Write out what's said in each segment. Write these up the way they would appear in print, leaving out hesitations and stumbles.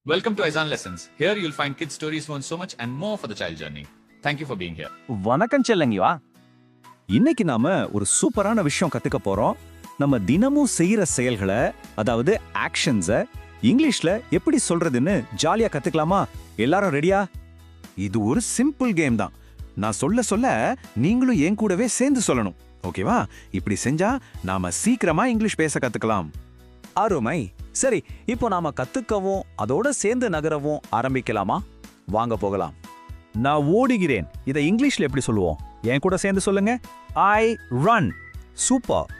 Welcome to Aizan Lessons. Here you'll find kids stories who want so much and more for the child journey. Thank you for being here. வணக்கம் செல்லங்கயா. இன்னைக்கு நாம ஒரு சூப்பரான விஷயம் கத்துக்க போறோம். நம்ம தினமும் செய்யற செயல்களை, அதாவது ஆக்ஷன்ஸை இங்கிலீஷ்ல எப்படி சொல்றதுன்னு ஜாலியா கத்துக்கலாமா? எல்லாரும் ரெடியா? இது ஒரு சிம்பிள் கேம் தான். நான் சொல்ல சொல்ல நீங்களும் என் கூடவே சேர்ந்து சொல்லணும். ஓகேவா? இப்படி செஞ்சா நாம சீக்கிரமா இங்கிலீஷ் பேச கத்துக்கலாம். அருமை. சரி, இப்போ நாம கத்துக்கவும் அதோட சேர்ந்து நகரவும் ஆரம்பிக்கலாமா? வாங்க போகலாம். நான் ஓடுகிறேன். இதை இங்கிலீஷ்ல எப்படி சொல்லுவோம்? என் கூட சேர்ந்து சொல்லுங்க. I run. சூப்பர்.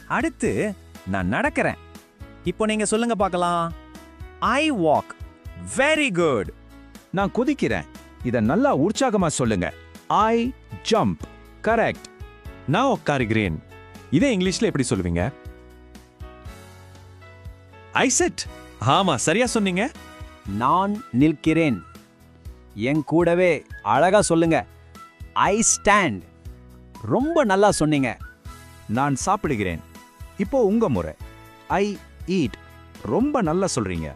அடுத்து நான் நடக்கிறேன். இப்போ நீங்க சொல்லுங்க பார்க்கலாம். I walk. Very good. நான் குதிக்கிறேன். இதை நல்லா உற்சாகமா சொல்லுங்க. I jump. கரெக்ட். நான் உட்காருகிறேன். இதை இங்கிலீஷ்ல எப்படி சொல்லுவீங்க? I sit. ஆமா, சரியா சொன்னீங்க. நான் நிற்கிறேன். என் கூடவே அழகா சொல்லுங்க. I stand. ரொம்ப நல்லா சொன்னீங்க. நான் சாப்பிடுகிறேன். இப்போ உங்க முறை. I eat. ரொம்ப நல்லா சொல்றீங்க.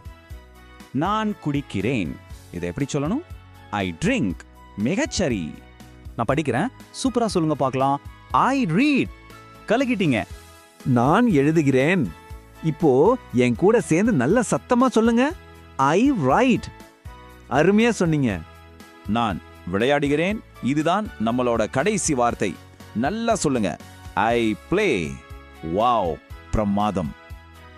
நான் குடிக்கிறேன். இதை எப்படி சொல்லணும்? I drink. மிகச்சரி. நான் படிக்கிறேன். சூப்பரா சொல்லுங்க பார்க்கலாம். I read. கலக்கிட்டீங்க. நான் எழுதுகிறேன். இப்போ என் கூட சேர்ந்து நல்ல சத்தமா சொல்லுங்க. I write. அருமையா சொன்னீங்க. நான் விளையாடுகிறேன். இதுதான் நம்மளோட கடைசி வார்த்தை. நல்லா சொல்லுங்க. I play. வாவ், பிரமாதம்.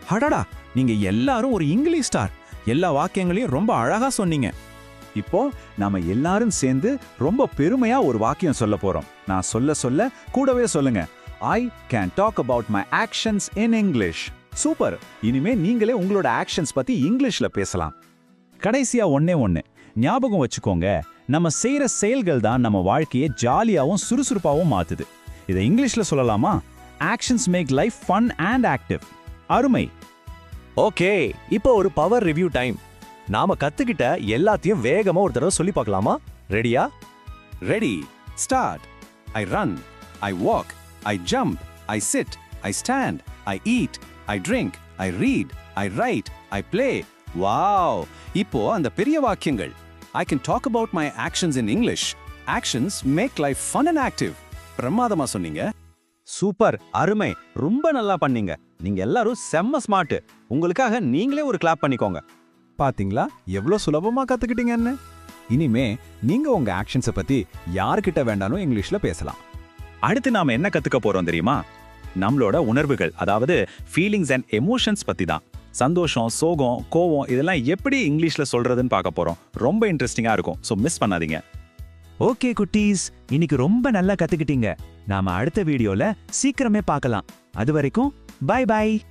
அடடா, நீங்க எல்லாரும் ஒரு இங்கிலீஷ் ஸ்டார். எல்லா வாக்கியங்களையும் ரொம்ப அழகா சொன்னீங்க. இப்போ நாம எல்லாரும் சேர்ந்து ரொம்ப பெருமையா ஒரு வாக்கியம் சொல்ல போறோம். நான் சொல்ல சொல்ல கூடவே சொல்லுங்க. I can talk about my actions in English. Super. இனிமே நீங்களே உங்களோட ஆக்ஷன்ஸ் பத்தி இங்கிலீஷ்ல பேசலாம். கடைசியா ஒண்ணே ஞாபகம் வச்சுக்கோங்க. நம்ம செய்யற செயல்கள் தான் நம்ம வாழ்க்கையை ஜாலியாவும் சுறுசுறுப்பாவும் மாத்துது. இதை இங்கிலீஷ்ல சொல்லலாமா? Actions make life fun and active. அருமை. ஓகே, இப்போ ஒரு பவர் ரிவ்யூ டைம். நாம கத்துக்கிட்ட எல்லாத்தையும் வேகமா ஒரு தடவை சொல்லி பார்க்கலாமா? ரெடியா? Ready. Start. I run. I walk. I jump. I sit. I stand. I eat. I drink. I read. I write. I play. Wow! இப்போ அந்த பெரிய வாக்கியங்கள். I can talk about my actions in English. Actions make life fun and active. பிரமாதமா சொன்னீங்க. Super. அருமை. ரொம்ப நல்லா பண்ணீங்க. நீங்க எல்லாரும் செம்ம ஸ்மார்ட். உங்களுக்காக நீங்களே ஒரு கிளாப் பண்ணிக்கோங்க. பாத்தீங்களா எவ்வளவு சுலபமா கத்துக்கிட்டீங்கன்னு? இனிமே நீங்க உங்க ஆக்ஷன்ஸை பத்தி யார்கிட்ட வேண்டாலும் இங்கிலீஷ்ல பேசலாம். அடுத்து நாம என்ன கத்துக்க போறோம் தெரியுமா? நம்மளோட உணர்வுகள், அதாவது ஃபீலிங்ஸ் அண்ட் எமோஷன்ஸ் பத்தி தான். சந்தோஷம், சோகம், கோவம் இதெல்லாம் எப்படி இங்கிலீஷ்ல சொல்றதுன்னு பார்க்க போறோம். ரொம்ப இன்ட்ரெஸ்டிங்கா இருக்கும். ஸோ மிஸ் பண்ணாதீங்க. ஓகே குட்டீஸ், இன்னைக்கு ரொம்ப நல்லா கத்துக்கிட்டீங்க. நாம அடுத்த வீடியோல சீக்கிரமே பார்க்கலாம். அது வரைக்கும் பை பை.